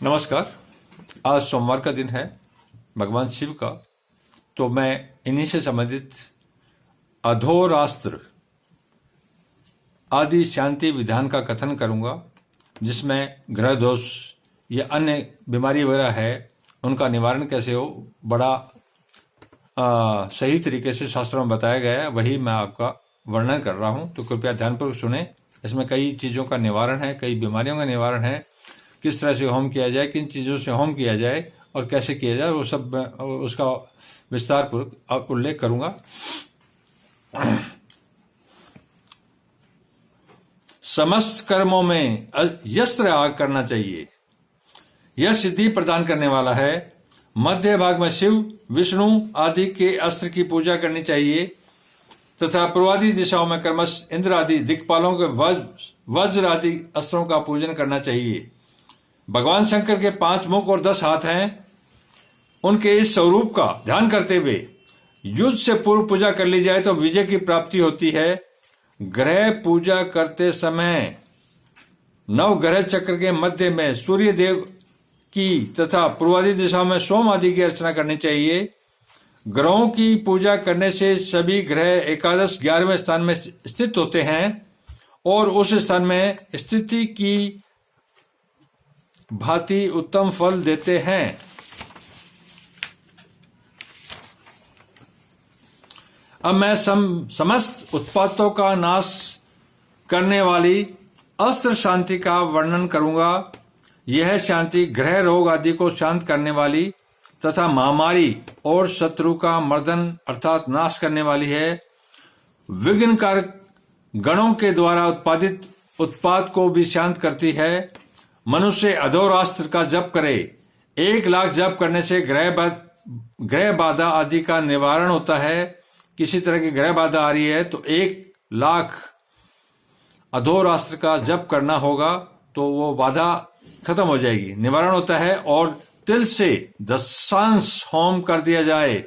नमस्कार। आज सोमवार का दिन है, भगवान शिव का। तो मैं इन्हीं से संबंधित अधोरास्त्र आदि शांति विधान का कथन करूंगा, जिसमें ग्रह दोष या अन्य बीमारी वगैरह है उनका निवारण कैसे हो, बड़ा सही तरीके से शास्त्रों में बताया गया है। वही मैं आपका वर्णन कर रहा हूं, तो कृपया ध्यानपूर्वक सुने। इसमें कई चीजों का निवारण है, कई बीमारियों का निवारण है। किस तरह से होम किया जाए, किन चीजों से होम किया जाए और कैसे किया जाए, वो सब उसका विस्तार पूर्वक उल्लेख करूंगा। समस्त कर्मों में यस्त्र आग करना चाहिए। यह सिद्धि प्रदान करने वाला है। मध्य भाग में शिव, विष्णु आदि के अस्त्र की पूजा करनी चाहिए तथा पूर्वादि दिशाओं में क्रमश इंद्र आदि दिक्पालों के वज्र आदि अस्त्रों का पूजन करना चाहिए। भगवान शंकर के 5 मुख और 10 हाथ हैं। उनके इस स्वरूप का ध्यान करते हुए युद्ध से पूर्व पूजा कर ली जाए तो विजय की प्राप्ति होती है। ग्रह पूजा करते समय नवग्रह चक्र के मध्य में सूर्य देव की तथा पूर्वादि दिशा में सोम आदि की अर्चना करनी चाहिए। ग्रहों की पूजा करने से सभी ग्रह एकादश 11वें स्थान में स्थित होते हैं और उस स्थान में स्थिति की भांति उत्तम फल देते हैं। अब मैं समस्त उत्पातों का नाश करने वाली अस्त्र शांति का वर्णन करूंगा। यह शांति ग्रह रोग आदि को शांत करने वाली तथा महामारी और शत्रु का मर्दन अर्थात नाश करने वाली है। विघ्नकारक गणों के द्वारा उत्पादित उत्पात को भी शांत करती है। मनुष्य अधोरास्त्र का जप करे। 1 लाख जप करने से ग्रह बाधा आदि का निवारण होता है। किसी तरह की ग्रह बाधा आ रही है तो 1 लाख अधोरास्त्र का जप करना होगा, तो वो बाधा खत्म हो जाएगी, निवारण होता है। और तिल से दशांश होम कर दिया जाए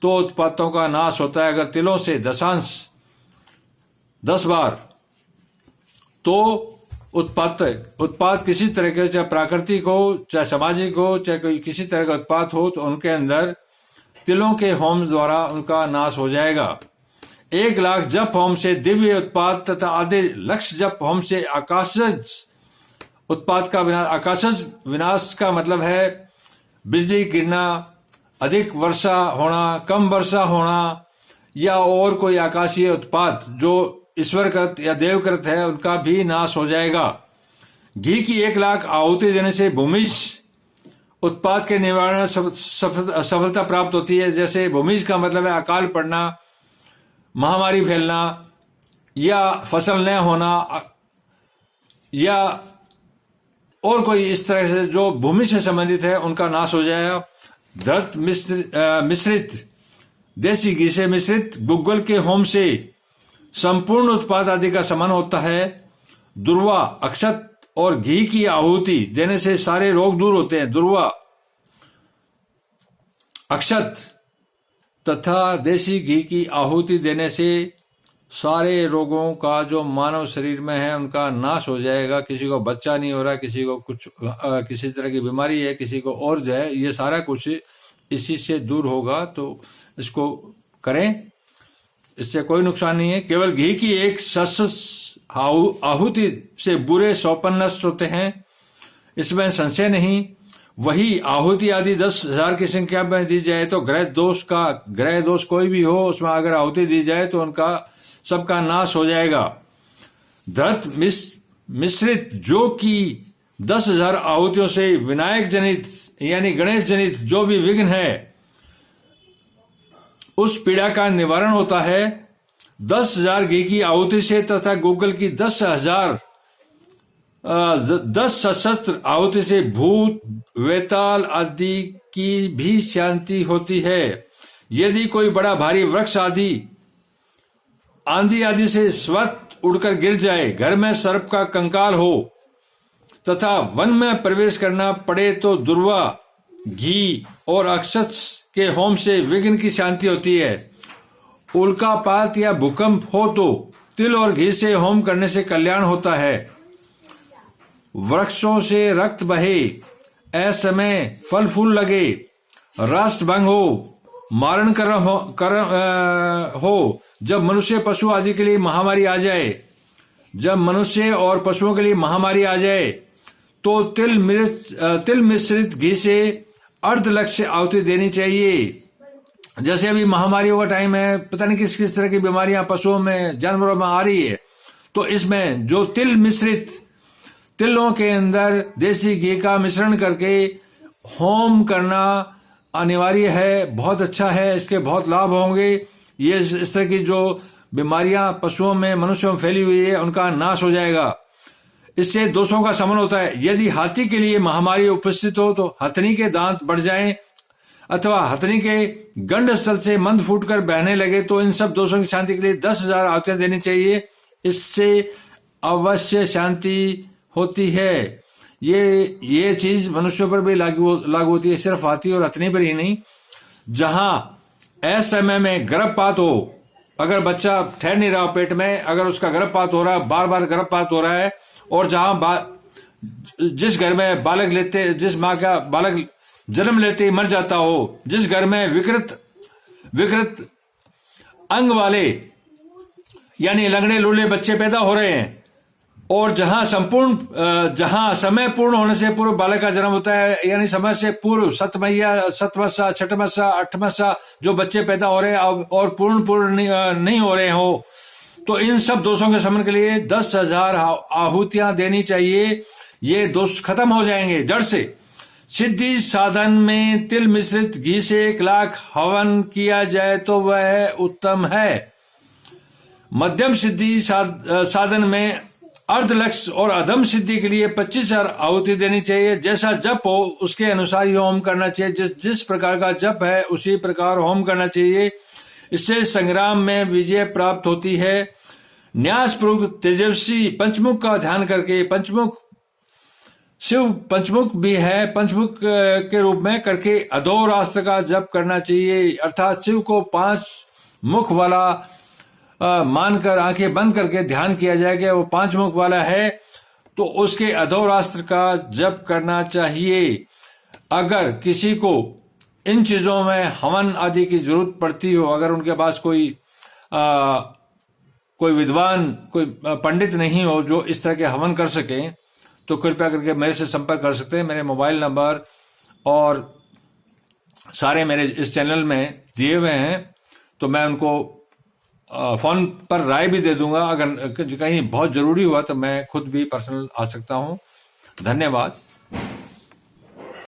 तो उत्पातों का नाश होता है। अगर तिलों से दशांश 10 बार, तो उत्पात किसी तरह के, चाहे प्राकृतिक हो, चाहे सामाजिक हो, चाहे कोई किसी तरह का उत्पात हो, तो उनके अंदर तिलों के होम द्वारा उनका नाश हो जाएगा। 1 लाख जप होम से दिव्य उत्पात तथा आधे लक्ष जप होम से आकाशज उत्पात का विनाश। आकाशज विनाश का मतलब है बिजली गिरना, अधिक वर्षा होना, कम वर्षा होना, या और कोई आकाशीय उत्पात जो ईश्वरकृत या देवकृत है, उनका भी नाश हो जाएगा। घी की 1 लाख आहुति देने से भूमिज उत्पाद के निवारण सफलता प्राप्त होती है। जैसे भूमिज का मतलब है अकाल पड़ना, महामारी फैलना, या फसल न होना, या और कोई इस तरह से जो भूमि से संबंधित है, उनका नाश हो जाएगा। दर्द मिश्रित देसी घी से मिश्रित गुग्गल के होम से संपूर्ण उत्पाद आदि का समान होता है। दुर्वा, अक्षत और घी की आहुति देने से सारे रोग दूर होते हैं। दुर्वा, अक्षत तथा देसी घी की आहुति देने से सारे रोगों का जो मानव शरीर में है उनका नाश हो जाएगा। किसी को बच्चा नहीं हो रहा, किसी को कुछ किसी तरह की बीमारी है, किसी को और जो है, ये सारा कुछ इसी से दूर होगा। तो इसको करें, इससे कोई नुकसान नहीं है। केवल घी की 1 आहुति से बुरे स्वप्न नष्ट होते हैं, इसमें संशय नहीं। वही आहुति आदि 10,000 की संख्या में दी जाए तो ग्रह दोष कोई भी हो, उसमें अगर आहुति दी जाए तो उनका सबका नाश हो जाएगा। धृत मिश्रित जो कि 10,000 आहुतियों से विनायक जनित यानी गणेश जनित जो भी विघ्न है, उस पीड़ा का निवारण होता है। 10,000 घी की आहुति से तथा गुग्गल की 10 सशस्त्र आहुति से भूत वेताल आदि की भी शांति होती है। यदि कोई बड़ा भारी वृक्ष आदि आंधी आदि से स्वतः उड़कर गिर जाए, घर में सर्प का कंकाल हो तथा वन में प्रवेश करना पड़े तो दुर्वा, घी और अक्षत के होम से विघ्न की शांति होती है। उल्कापात या भूकंप हो तो तिल और घी से होम करने से कल्याण होता है। वृक्षों से रक्त बहे, असमय फल फूल लगे, राष्ट्र भंग हो, मारण हो, जब मनुष्य पशु आदि के लिए महामारी आ जाए, जब मनुष्य और पशुओं के लिए महामारी आ जाए, तो तिल मिश्रित घी से अर्ध लक्ष्य आहुति देनी चाहिए। जैसे अभी महामारियों का टाइम है, पता नहीं किस किस तरह की बीमारियां पशुओं में, जानवरों में आ रही है, तो इसमें जो तिल मिश्रित, तिलों के अंदर देसी घी का मिश्रण करके होम करना अनिवार्य है, बहुत अच्छा है, इसके बहुत लाभ होंगे। ये इस तरह की जो बीमारियां पशुओं में, मनुष्यों में फैली हुई है, उनका नाश हो जाएगा। इससे दोषों का शमन होता है। यदि हाथी के लिए महामारी उपस्थित हो तो हथनी के दांत बढ़ जाएं अथवा हथनी के गंड स्थल से मंद फूटकर बहने लगे तो इन सब दोषों की शांति के लिए 10,000 आहुतियां देनी चाहिए। इससे अवश्य शांति होती है। ये चीज मनुष्यों पर भी लागू होती है, सिर्फ हाथी और हथनी पर ही नहीं। जहां असमय में गर्भपात हो, अगर बच्चा ठहर नहीं रहा पेट में, अगर उसका गर्भपात हो रहा है, बार बार गर्भपात हो रहा है, और जहां जिस घर में बालक लेते, जिस माँ का बालक जन्म लेते ही मर जाता हो, जिस घर में विकृत अंग वाले यानी लंगड़े लूले बच्चे पैदा हो रहे हैं, और जहां जहां समय पूर्ण होने से पूर्व बालक का जन्म होता है, यानी समय से पूर्व सतमस्सा, छठमस्सा, अठमस्सा जो बच्चे पैदा हो रहे हैं और पूर्ण नहीं हो रहे हो, तो इन सब दोषों के शमन के लिए 10,000 आहुतियां देनी चाहिए। ये दोष खत्म हो जाएंगे जड़ से। सिद्धि साधन में तिल मिश्रित घी से 1,00,000 हवन किया जाए तो वह उत्तम है। मध्यम सिद्धि साधन में अर्ध लक्ष्य और अधम सिद्धि के लिए 25,000 आहुति देनी चाहिए। जैसा जप हो उसके अनुसार ही होम करना चाहिए। जिस प्रकार का जप है उसी प्रकार होम करना चाहिए। इससे संग्राम में विजय प्राप्त होती है। न्यासपूर्वक तेजस्वी पंचमुख का ध्यान करके, शिव पंचमुख भी है, पंचमुख के रूप में करके अधोरास्त्र का जप करना चाहिए। अर्थात शिव को 5 मुख वाला मानकर आंखें बंद करके ध्यान किया जाए कि वो 5 मुख वाला है, तो उसके अधोरास्त्र का जप करना चाहिए। अगर किसी को इन चीजों में हवन आदि की जरूरत पड़ती हो, अगर उनके पास कोई विद्वान, कोई पंडित नहीं हो जो इस तरह के हवन कर सके, तो कृपया करके मेरे से संपर्क कर सकते हैं। मेरे मोबाइल नंबर और सारे मेरे इस चैनल में दिए हुए हैं, तो मैं उनको फोन पर राय भी दे दूंगा। अगर कहीं बहुत जरूरी हुआ तो मैं खुद भी पर्सनल आ सकता हूं। धन्यवाद।